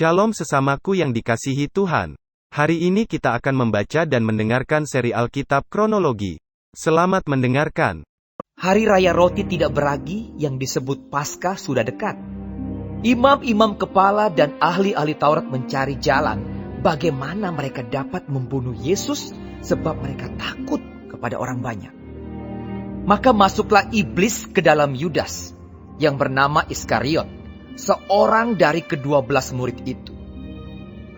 Shalom sesamaku yang dikasihi Tuhan. Hari ini kita akan membaca dan mendengarkan seri Alkitab kronologi. Selamat mendengarkan. Hari Raya Roti Tidak Beragi yang disebut Paskah sudah dekat. Imam-imam kepala dan ahli-ahli Taurat mencari jalan bagaimana mereka dapat membunuh Yesus sebab mereka takut kepada orang banyak. Maka masuklah iblis ke dalam Yudas yang bernama Iskariot, seorang dari ke-12 murid itu.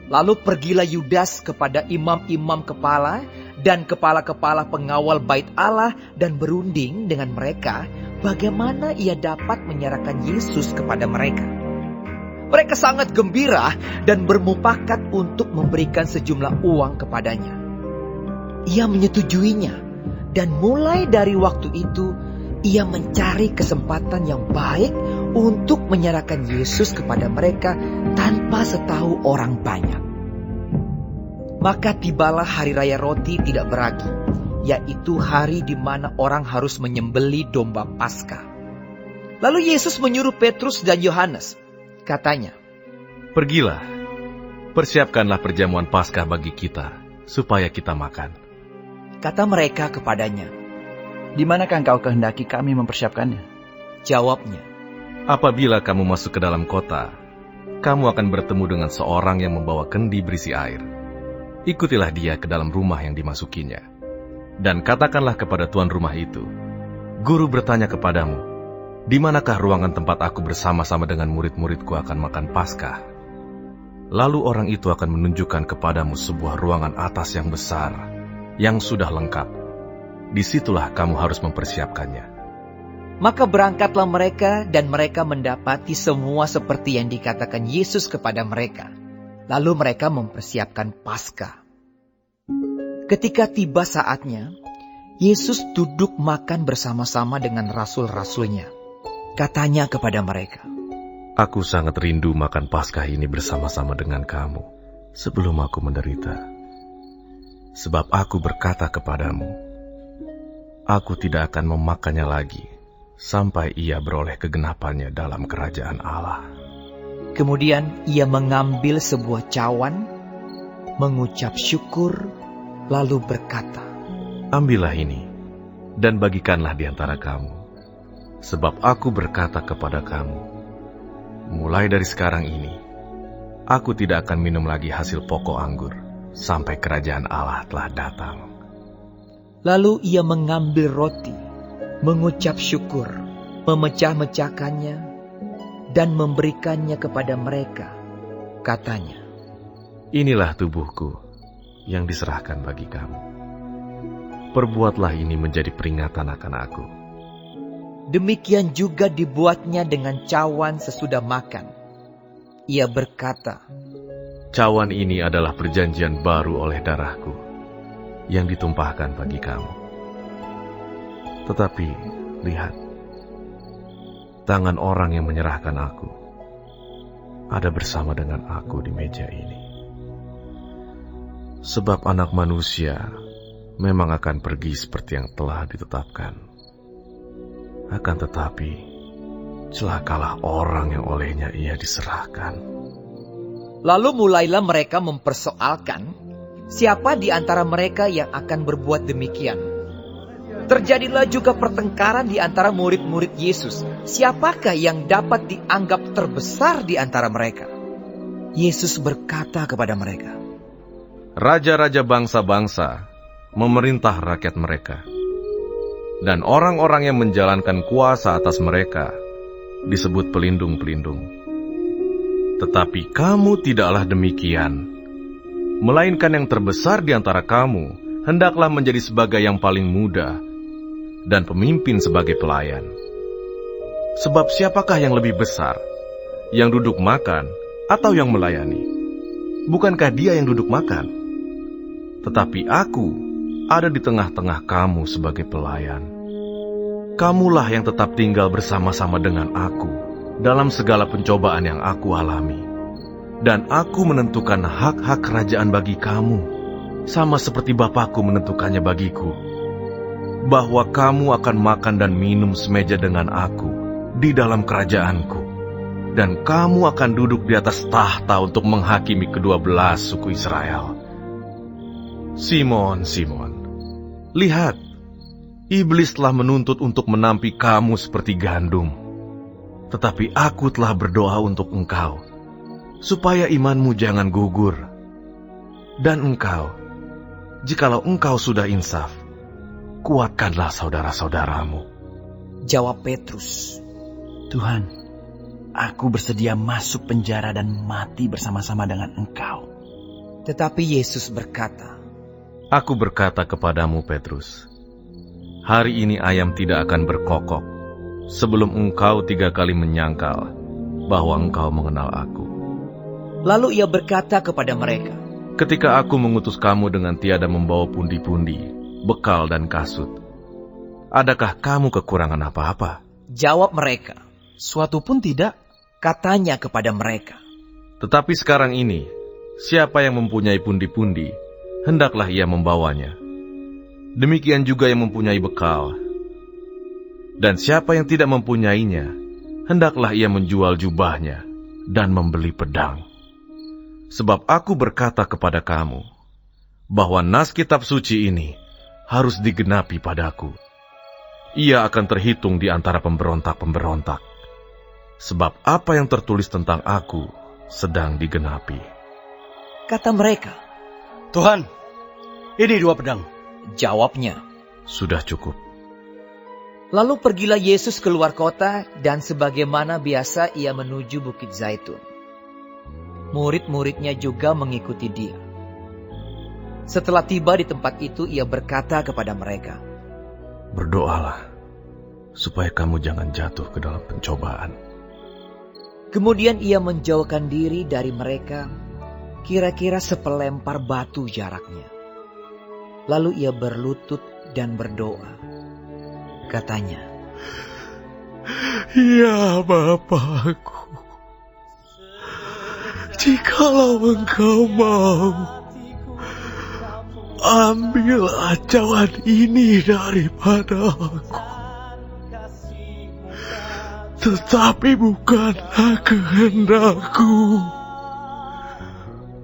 Lalu pergilah Yudas kepada imam-imam kepala dan kepala-kepala pengawal bait Allah dan berunding dengan mereka bagaimana ia dapat menyerahkan Yesus kepada mereka. Mereka sangat gembira dan bermufakat untuk memberikan sejumlah uang kepadanya. Ia menyetujuinya dan mulai dari waktu itu ia mencari kesempatan yang baik untuk menyerahkan Yesus kepada mereka tanpa setahu orang banyak. Maka tibalah hari raya roti tidak beragi, yaitu hari di mana orang harus menyembelih domba Paskah. Lalu Yesus menyuruh Petrus dan Yohanes. Katanya, "Pergilah, persiapkanlah perjamuan Paskah bagi kita, supaya kita makan." Kata mereka kepadanya. "Di manakah engkau kehendaki kami mempersiapkannya?" Jawabnya, "Apabila kamu masuk ke dalam kota, kamu akan bertemu dengan seorang yang membawa kendi berisi air. Ikutilah dia ke dalam rumah yang dimasukinya. Dan katakanlah kepada tuan rumah itu, 'Guru bertanya kepadamu, di manakah ruangan tempat aku bersama-sama dengan murid-muridku akan makan Paskah?' Lalu orang itu akan menunjukkan kepadamu sebuah ruangan atas yang besar, yang sudah lengkap. Disitulah kamu harus mempersiapkannya." Maka berangkatlah mereka dan mereka mendapati semua seperti yang dikatakan Yesus kepada mereka. Lalu mereka mempersiapkan Paskah. Ketika tiba saatnya, Yesus duduk makan bersama-sama dengan rasul-rasulnya. Katanya kepada mereka, "Aku sangat rindu makan Paskah ini bersama-sama dengan kamu sebelum aku menderita. Sebab aku berkata kepadamu, aku tidak akan memakannya lagi sampai ia beroleh kegenapannya dalam kerajaan Allah." Kemudian ia mengambil sebuah cawan, mengucap syukur, lalu berkata, "Ambillah ini, dan bagikanlah di antara kamu. Sebab aku berkata kepada kamu, mulai dari sekarang ini, aku tidak akan minum lagi hasil pokok anggur, sampai kerajaan Allah telah datang." Lalu ia mengambil roti, mengucap syukur, memecah-mecahkannya, dan memberikannya kepada mereka. Katanya, "Inilah tubuhku yang diserahkan bagi kamu. Perbuatlah ini menjadi peringatan akan aku." Demikian juga dibuatnya dengan cawan sesudah makan. Ia berkata, "Cawan ini adalah perjanjian baru oleh darahku, yang ditumpahkan bagi kamu. Tetapi, lihat, tangan orang yang menyerahkan aku ada bersama dengan aku di meja ini. Sebab anak manusia memang akan pergi seperti yang telah ditetapkan. Akan tetapi, celakalah orang yang olehnya ia diserahkan." Lalu mulailah mereka mempersoalkan siapa di antara mereka yang akan berbuat demikian. Terjadilah juga pertengkaran di antara murid-murid Yesus. Siapakah yang dapat dianggap terbesar di antara mereka? Yesus berkata kepada mereka, "Raja-raja bangsa-bangsa memerintah rakyat mereka, dan orang-orang yang menjalankan kuasa atas mereka disebut pelindung-pelindung. Tetapi kamu tidaklah demikian, melainkan yang terbesar di antara kamu hendaklah menjadi sebagai yang paling muda, dan pemimpin sebagai pelayan. Sebab siapakah yang lebih besar, yang duduk makan atau yang melayani? Bukankah dia yang duduk makan? Tetapi aku ada di tengah-tengah kamu sebagai pelayan. Kamulah yang tetap tinggal bersama-sama dengan aku dalam segala pencobaan yang aku alami. Dan aku menentukan hak-hak kerajaan bagi kamu, sama seperti Bapakku menentukannya bagiku, bahwa kamu akan makan dan minum semeja dengan aku di dalam kerajaanku, dan kamu akan duduk di atas tahta untuk menghakimi ke-12 suku Israel. Simon, Simon, lihat, iblis telah menuntut untuk menampi kamu seperti gandum. Tetapi aku telah berdoa untuk engkau, supaya imanmu jangan gugur. Dan engkau, jikalau engkau sudah insaf, kuatkanlah saudara-saudaramu. Jawab Petrus, Tuhan, aku bersedia masuk penjara dan mati bersama-sama dengan Engkau. tetapi Yesus berkata, Aku berkata kepadamu, Petrus, hari ini ayam tidak akan berkokok sebelum engkau 3 kali menyangkal bahwa engkau mengenal aku. Lalu ia berkata kepada mereka, Ketika aku mengutus kamu dengan tiada membawa pundi-pundi, bekal dan kasut, adakah kamu kekurangan apa-apa? Jawab mereka, Suatu pun tidak. katanya kepada mereka, Tetapi sekarang ini, siapa yang mempunyai pundi-pundi, hendaklah ia membawanya. Demikian juga yang mempunyai bekal. Dan siapa yang tidak mempunyainya, hendaklah ia menjual jubahnya dan membeli pedang. Sebab aku berkata kepada kamu, bahwa nas kitab suci ini harus digenapi padaku. Ia akan terhitung di antara pemberontak-pemberontak. Sebab apa yang tertulis tentang aku sedang digenapi. kata mereka. Tuhan, ini 2 pedang. Jawabnya, Sudah cukup. lalu pergilah Yesus keluar kota dan sebagaimana biasa ia menuju Bukit Zaitun. Murid-muridnya juga mengikuti dia. Setelah tiba di tempat itu, ia berkata kepada mereka, Berdoalah, supaya kamu jangan jatuh ke dalam pencobaan. Kemudian ia menjauhkan diri dari mereka, kira-kira sepelempar batu jaraknya. Lalu ia berlutut dan berdoa. Katanya, Ya Bapakku, jikalau Engkau mau, ambillah cawan ini daripada aku. Tetapi bukanlah kehendakku,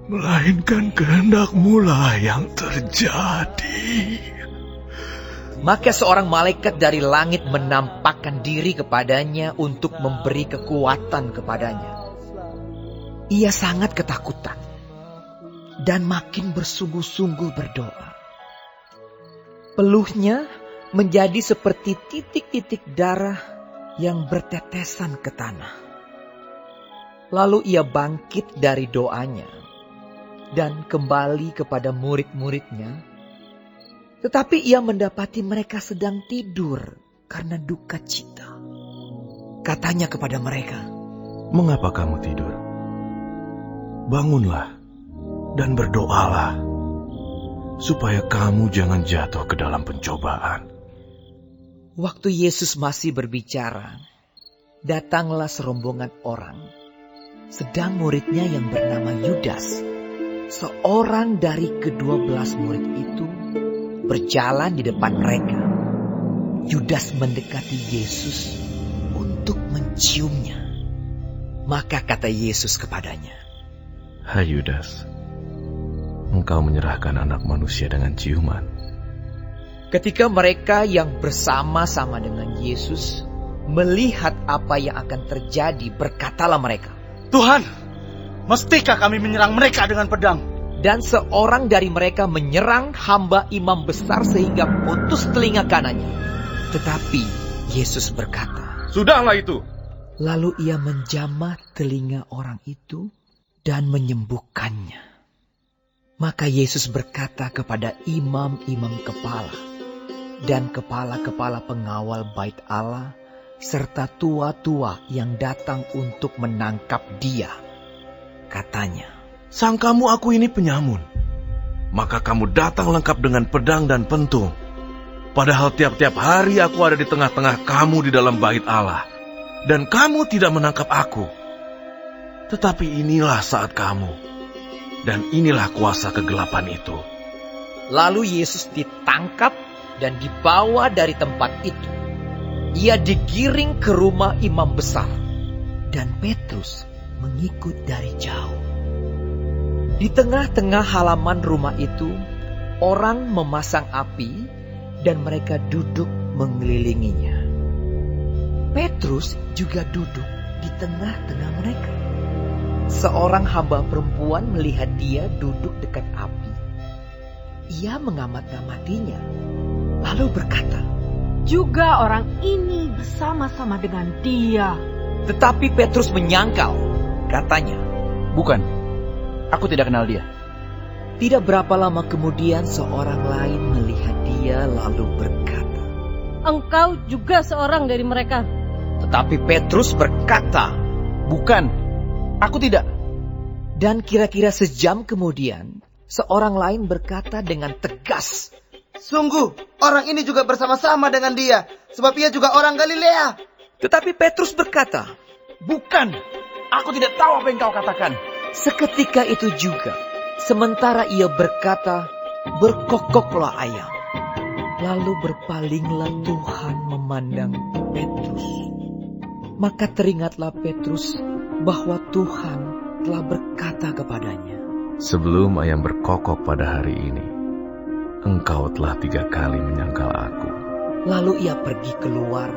melainkan kehendak-Mu lah yang terjadi. Maka seorang malaikat dari langit menampakkan diri kepadanya untuk memberi kekuatan kepadanya. Ia sangat ketakutan dan makin bersungguh-sungguh berdoa. Peluhnya menjadi seperti titik-titik darah yang bertetesan ke tanah. Lalu ia bangkit dari doanya dan kembali kepada murid-muridnya. Tetapi ia mendapati mereka sedang tidur karena duka cita. Katanya kepada mereka, Mengapa kamu tidur? Bangunlah dan berdoalah, supaya kamu jangan jatuh ke dalam pencobaan. waktu Yesus masih berbicara, datanglah serombongan orang, sedang muridnya yang bernama Yudas, seorang dari ke-12 murid itu, berjalan di depan mereka. Yudas mendekati Yesus untuk menciumnya. Maka kata Yesus kepadanya, Hai Yudas, engkau menyerahkan anak manusia dengan ciuman. ketika mereka yang bersama-sama dengan Yesus melihat apa yang akan terjadi, berkatalah mereka, Tuhan, mestikah kami menyerang mereka dengan pedang? dan seorang dari mereka menyerang hamba imam besar sehingga putus telinga kanannya. Tetapi Yesus berkata, Sudahlah itu. lalu ia menjamah telinga orang itu dan menyembuhkannya. Maka Yesus berkata kepada imam-imam kepala dan kepala-kepala pengawal bait Allah, serta tua-tua yang datang untuk menangkap dia. Katanya, Sangkamu aku ini penyamun, maka kamu datang lengkap dengan pedang dan pentung. Padahal tiap-tiap hari aku ada di tengah-tengah kamu di dalam bait Allah, dan kamu tidak menangkap aku. Tetapi inilah saat kamu, dan inilah kuasa kegelapan itu. lalu Yesus ditangkap dan dibawa dari tempat itu. Ia digiring ke rumah imam besar. dan Petrus mengikut dari jauh. Di tengah-tengah halaman rumah itu, orang memasang api dan mereka duduk mengelilinginya. Petrus juga duduk di tengah-tengah mereka. Seorang hamba perempuan melihat dia duduk dekat api. Ia mengamat-ngamatinya, lalu berkata, "Juga orang ini bersama-sama dengan dia." Tetapi Petrus menyangkal, katanya, Bukan, aku tidak kenal dia. Tidak berapa lama kemudian seorang lain melihat dia lalu berkata, "Engkau juga seorang dari mereka." tetapi Petrus berkata, Bukan, aku tidak. dan kira-kira sejam kemudian seorang lain berkata dengan tegas, Sungguh, orang ini juga bersama-sama dengan dia, sebab ia juga orang Galilea. tetapi Petrus berkata, Bukan, aku tidak tahu apa yang kau katakan. seketika itu juga, sementara ia berkata, berkokoklah ayam. Lalu berpalinglah Tuhan memandang Petrus. Maka teringatlah Petrus bahwa Tuhan telah berkata kepadanya, Sebelum ayam berkokok pada hari ini, engkau telah 3 kali menyangkal aku. Lalu ia pergi keluar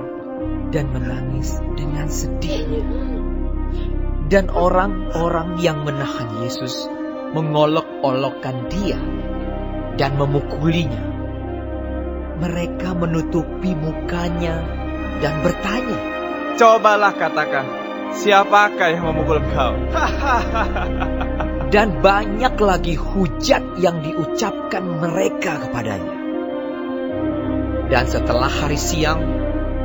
dan menangis dengan sedihnya. Dan orang-orang yang menahan Yesus mengolok-olokkan dia dan memukulinya. Mereka menutupi mukanya dan bertanya, Cobalah katakan, siapakah yang memukul engkau? dan banyak lagi hujat yang diucapkan mereka kepadanya. Dan setelah hari siang,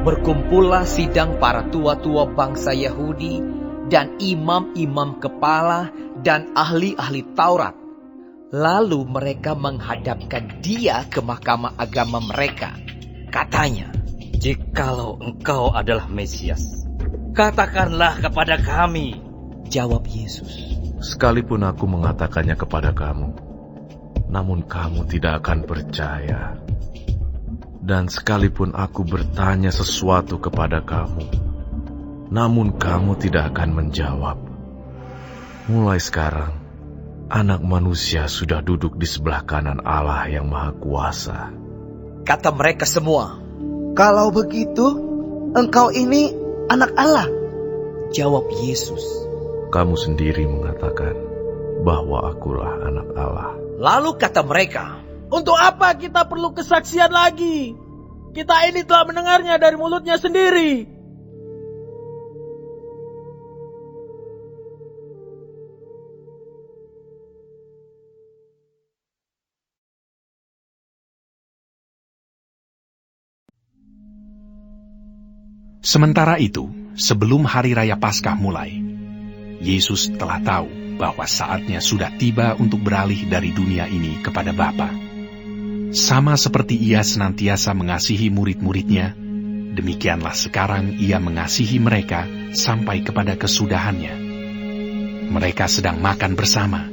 berkumpullah sidang para tua-tua bangsa Yahudi dan imam-imam kepala dan ahli-ahli Taurat. Lalu mereka menghadapkan dia ke mahkamah agama mereka. Katanya, "Jikalau engkau adalah Mesias, katakanlah kepada kami." jawab Yesus, Sekalipun aku mengatakannya kepada kamu, namun kamu tidak akan percaya. Dan sekalipun aku bertanya sesuatu kepada kamu, namun kamu tidak akan menjawab. Mulai sekarang, Anak Manusia sudah duduk di sebelah kanan Allah yang Maha Kuasa. kata mereka semua. Kalau begitu, engkau ini anak Allah. Jawab Yesus. Kamu sendiri mengatakan bahwa akulah anak Allah. Lalu kata mereka, Untuk apa kita perlu kesaksian lagi? Kita ini telah mendengarnya dari mulutnya sendiri. Sementara itu, sebelum hari raya Paskah mulai, Yesus telah tahu bahwa saatnya sudah tiba untuk beralih dari dunia ini kepada Bapa. Sama seperti ia senantiasa mengasihi murid-muridnya, demikianlah sekarang ia mengasihi mereka sampai kepada kesudahannya. Mereka sedang makan bersama,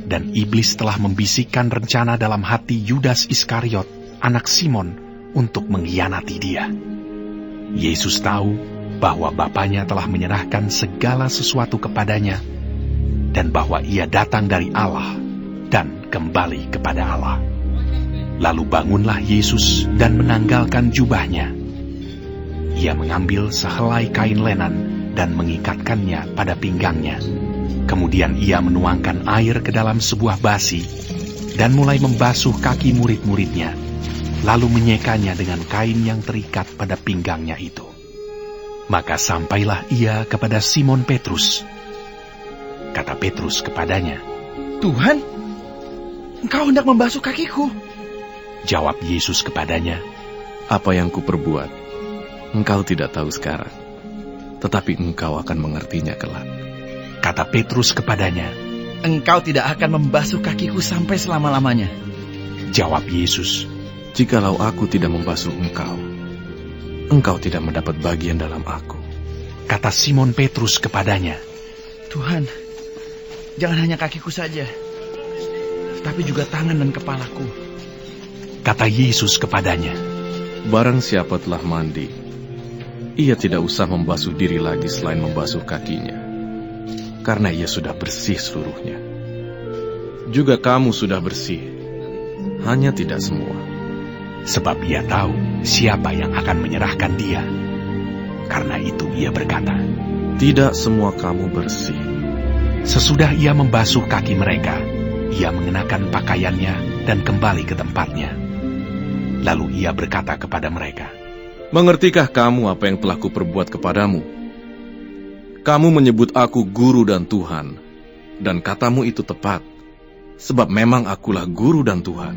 dan iblis telah membisikkan rencana dalam hati Yudas Iskariot, anak Simon, untuk mengkhianati dia. Yesus tahu bahwa Bapanya telah menyerahkan segala sesuatu kepadanya, dan bahwa ia datang dari Allah dan kembali kepada Allah. Lalu bangunlah Yesus dan menanggalkan jubahnya. Ia mengambil sehelai kain lenan dan mengikatkannya pada pinggangnya. Kemudian ia menuangkan air ke dalam sebuah basi dan mulai membasuh kaki murid-muridnya, lalu menyekanya dengan kain yang terikat pada pinggangnya itu. Maka sampailah ia kepada Simon Petrus. Kata Petrus kepadanya, Tuhan, engkau hendak membasuh kakiku. Jawab Yesus kepadanya, Apa yang kuperbuat, engkau tidak tahu sekarang, tetapi engkau akan mengertinya kelak. Kata Petrus kepadanya, Engkau tidak akan membasuh kakiku sampai selama-lamanya. Jawab Yesus, Jikalau aku tidak membasuh engkau, engkau tidak mendapat bagian dalam aku. Kata Simon Petrus kepadanya, Tuhan, jangan hanya kakiku saja, tapi juga tangan dan kepalaku. Kata Yesus kepadanya, Barang siapa telah mandi, ia tidak usah membasuh diri lagi selain membasuh kakinya, karena ia sudah bersih seluruhnya. Juga kamu sudah bersih, hanya tidak semua. Sebab ia tahu siapa yang akan menyerahkan dia. Karena itu ia berkata, tidak semua kamu bersih. Sesudah ia membasuh kaki mereka, ia mengenakan pakaiannya dan kembali ke tempatnya. Lalu ia berkata kepada mereka, mengertikah kamu apa yang telah kuperbuat kepadamu? Kamu menyebut aku guru dan Tuhan, dan katamu itu tepat, sebab memang akulah guru dan Tuhan.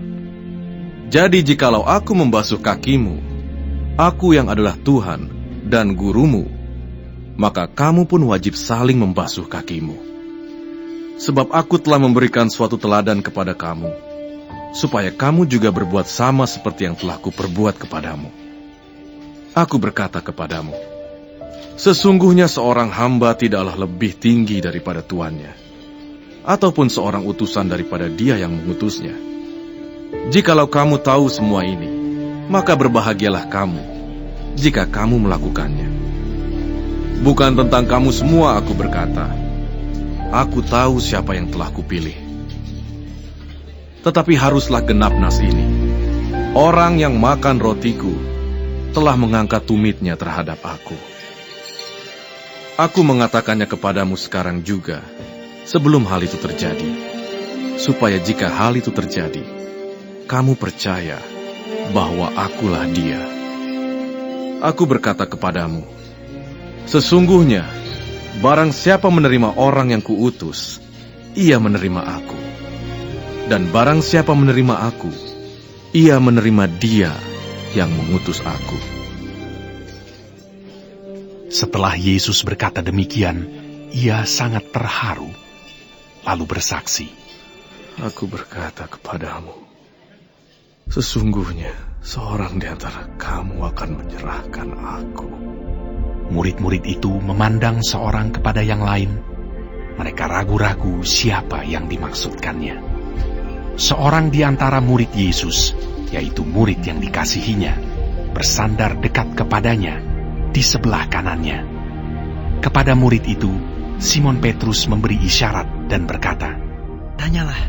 Jadi jikalau aku membasuh kakimu, aku yang adalah Tuhan dan gurumu, maka kamu pun wajib saling membasuh kakimu. Sebab aku telah memberikan suatu teladan kepada kamu, supaya kamu juga berbuat sama seperti yang telah kuperbuat kepadamu. Aku berkata kepadamu, sesungguhnya seorang hamba tidaklah lebih tinggi daripada tuannya, ataupun seorang utusan daripada dia yang mengutusnya. Jikalau kamu tahu semua ini, maka berbahagialah kamu, jika kamu melakukannya. Bukan tentang kamu semua aku berkata, aku tahu siapa yang telah kupilih. Tetapi haruslah genap nas ini, orang yang makan rotiku telah mengangkat tumitnya terhadap aku. Aku mengatakannya kepadamu sekarang juga, sebelum hal itu terjadi, supaya jika hal itu terjadi, kamu percaya bahwa akulah dia. Aku berkata kepadamu, sesungguhnya, barang siapa menerima orang yang kuutus, ia menerima aku. Dan barang siapa menerima aku, ia menerima dia yang mengutus aku. Setelah Yesus berkata demikian, ia sangat terharu, lalu bersaksi, aku berkata kepadamu, sesungguhnya seorang di antara kamu akan menyerahkan aku. Murid-murid itu memandang seorang kepada yang lain. Mereka ragu-ragu siapa yang dimaksudkannya. Seorang di antara murid Yesus, yaitu murid yang dikasihinya, bersandar dekat kepadanya, di sebelah kanannya. Kepada murid itu, Simon Petrus memberi isyarat dan berkata, tanyalah,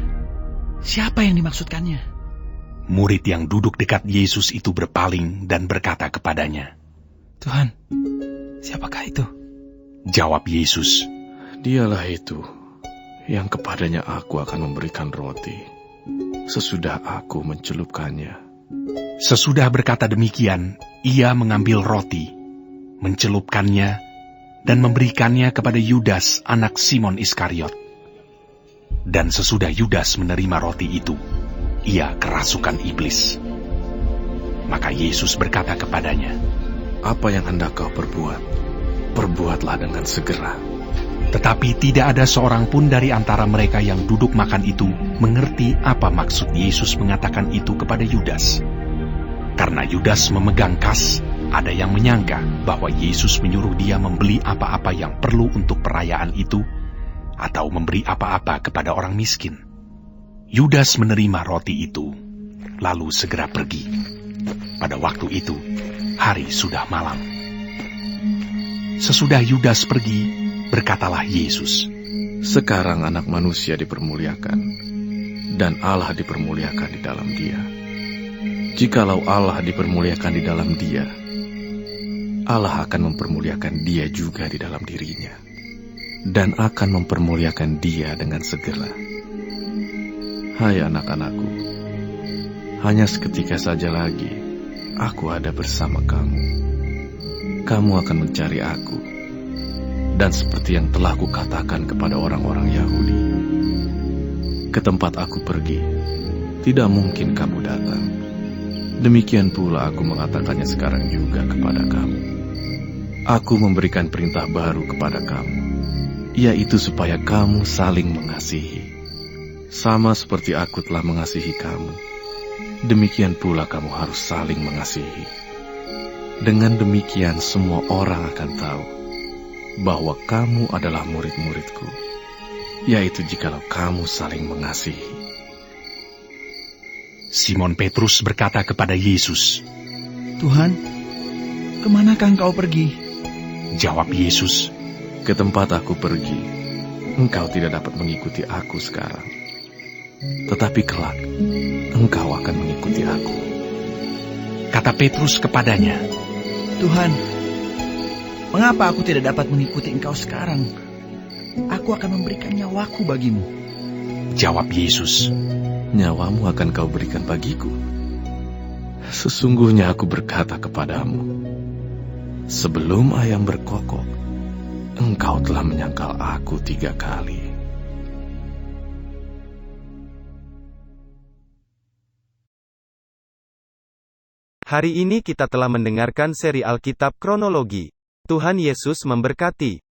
siapa yang dimaksudkannya? Murid yang duduk dekat Yesus itu berpaling dan berkata kepadanya, Tuhan, siapakah itu? Jawab Yesus, dialah itu yang kepadanya aku akan memberikan roti sesudah aku mencelupkannya. Sesudah berkata demikian, ia mengambil roti, mencelupkannya, dan memberikannya kepada Yudas anak Simon Iskariot. Dan sesudah Yudas menerima roti itu, ia kerasukan iblis. Maka Yesus berkata kepadanya, apa yang hendak kau perbuat, perbuatlah dengan segera. Tetapi tidak ada seorang pun dari antara mereka yang duduk makan itu mengerti apa maksud Yesus mengatakan itu kepada Yudas. Karena Yudas memegang kas, ada yang menyangka bahwa Yesus menyuruh dia membeli apa-apa yang perlu untuk perayaan itu, atau memberi apa-apa kepada orang miskin. Yudas menerima roti itu, lalu segera pergi. Pada waktu itu, hari sudah malam. Sesudah Yudas pergi, berkatalah Yesus, sekarang anak manusia dipermuliakan, dan Allah dipermuliakan di dalam dia. Jikalau Allah dipermuliakan di dalam dia, Allah akan mempermuliakan dia juga di dalam dirinya, dan akan mempermuliakan dia dengan segera. Hai anak-anakku, hanya seketika saja lagi, aku ada bersama kamu. Kamu akan mencari aku, dan seperti yang telah kukatakan kepada orang-orang Yahudi, ke tempat aku pergi, tidak mungkin kamu datang. Demikian pula aku mengatakannya sekarang juga kepada kamu. Aku memberikan perintah baru kepada kamu, yaitu supaya kamu saling mengasihi. Sama seperti aku telah mengasihi kamu, demikian pula kamu harus saling mengasihi. Dengan demikian semua orang akan tahu bahwa kamu adalah murid-muridku, yaitu jikalau kamu saling mengasihi. Simon Petrus berkata kepada Yesus, Tuhan, kemanakah engkau pergi? Jawab Yesus, Ke tempat aku pergi, engkau tidak dapat mengikuti aku sekarang. Tetapi kelak, engkau akan mengikuti aku. kata Petrus kepadanya. Tuhan, mengapa aku tidak dapat mengikuti engkau sekarang? Aku akan memberikan nyawaku bagimu. Jawab Yesus, Nyawamu akan kau berikan bagiku. Sesungguhnya aku berkata kepadamu, sebelum ayam berkokok, engkau telah menyangkal aku 3 kali. Hari ini kita telah mendengarkan seri Alkitab Kronologi. Tuhan Yesus memberkati.